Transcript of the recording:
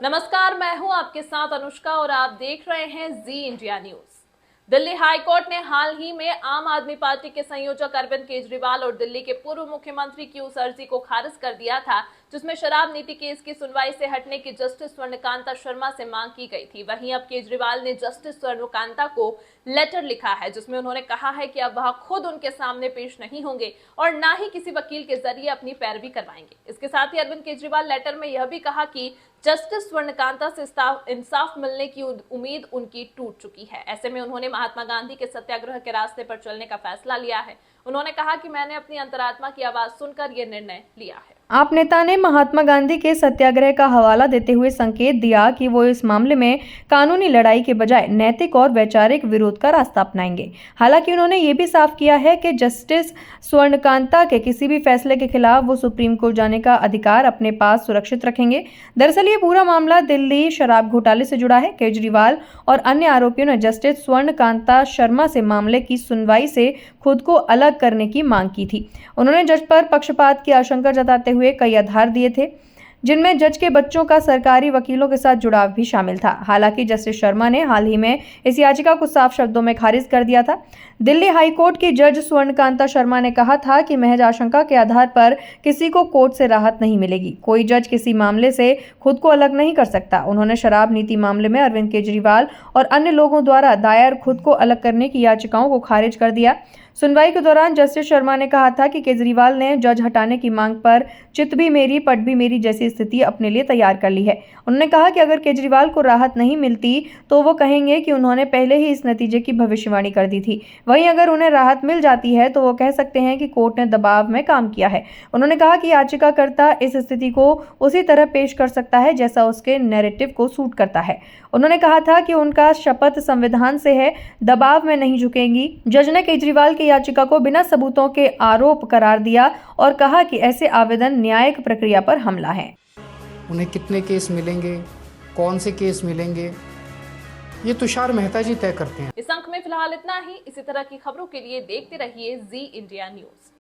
नमस्कार, मैं हूं आपके साथ अनुष्का और आप देख रहे हैं जी इंडिया न्यूज। दिल्ली हाईकोर्ट ने हाल ही में आम आदमी पार्टी के संयोजक अरविंद केजरीवाल और दिल्ली के पूर्व मुख्यमंत्री की उस अर्जी को खारिज कर दिया था जिसमें शराब नीति केस की सुनवाई से हटने की जस्टिस स्वर्णकांता शर्मा से मांग की गई थी। वहीं अब केजरीवाल ने जस्टिस स्वर्णकांता को लेटर लिखा है जिसमें उन्होंने कहा है कि अब वह खुद उनके सामने पेश नहीं होंगे और ना ही किसी वकील के जरिए अपनी पैरवी करवाएंगे। इसके साथ ही अरविंद केजरीवाल लेटर में यह भी कहा कि जस्टिस स्वर्णकांता से इंसाफ मिलने की उम्मीद उनकी टूट चुकी है। ऐसे में उन्होंने महात्मा गांधी के सत्याग्रह के रास्ते पर चलने का फैसला लिया है। उन्होंने कहा कि मैंने अपनी अंतरात्मा की आवाज सुनकर यह निर्णय लिया है। आप नेता ने महात्मा गांधी के सत्याग्रह का हवाला देते हुए संकेत दिया कि वो इस मामले में कानूनी लड़ाई के बजाय नैतिक और वैचारिक विरोध का रास्ता अपनाएंगे। हालांकि उन्होंने ये भी साफ किया है कि जस्टिस स्वर्णकांता के किसी भी फैसले के खिलाफ वो सुप्रीम कोर्ट जाने का अधिकार अपने पास सुरक्षित रखेंगे। दरअसल ये पूरा मामला दिल्ली शराब घोटाले से जुड़ा है। केजरीवाल और अन्य आरोपियों ने जस्टिस स्वर्णकांता शर्मा से मामले की सुनवाई से खुद को अलग करने की मांग की थी। उन्होंने जज पर पक्षपात की आशंका जताते हुए कई आधार दिए थे जिनमें जज के बच्चों का सरकारी वकीलों के साथ जुड़ाव भी शामिल था। हालांकि जस्टिस शर्मा ने हाल ही में इस याचिका को साफ शब्दों में खारिज कर दिया था। दिल्ली हाईकोर्ट की जज स्वर्णकांता शर्मा ने कहा था कि महज आशंका के आधार पर किसी को कोर्ट से राहत नहीं मिलेगी। कोई जज किसी मामले से खुद को अलग नहीं कर सकता। उन्होंने शराब नीति मामले में अरविंद केजरीवाल और अन्य लोगों द्वारा दायर खुद को अलग करने की याचिकाओं को खारिज कर दिया। सुनवाई के दौरान जस्टिस शर्मा ने कहा था कि केजरीवाल ने जज हटाने की मांग पर चित भी मेरी पट भी मेरी जैसी स्थिति अपने लिए तैयार कर ली है। उन्होंने कहा कि अगर केजरीवाल को राहत नहीं मिलती तो वो कहेंगे कि उन्होंने पहले ही इस नतीजे की भविष्यवाणी कर दी थी। वहीं अगर उन्हें राहत मिल जाती है तो वो कह सकते हैं कि कोर्ट ने दबाव में काम किया है। उन्होंने कहा कि याचिकाकर्ता इस स्थिति को उसी तरह पेश कर सकता है जैसा उसके नैरेटिव को सूट करता है। उन्होंने कहा था कि उनका शपथ संविधान से है, दबाव में नहीं झुकेंगी। जज ने केजरीवाल की याचिका को बिना सबूतों के आरोप करार दिया और कहा कि ऐसे आवेदन न्यायिक प्रक्रिया पर हमला है। उन्हें कितने केस मिलेंगे, कौन से केस मिलेंगे, ये तुषार मेहता जी तय करते हैं। इस अंक में फिलहाल इतना ही। इसी तरह की खबरों के लिए देखते रहिए जी इंडिया न्यूज।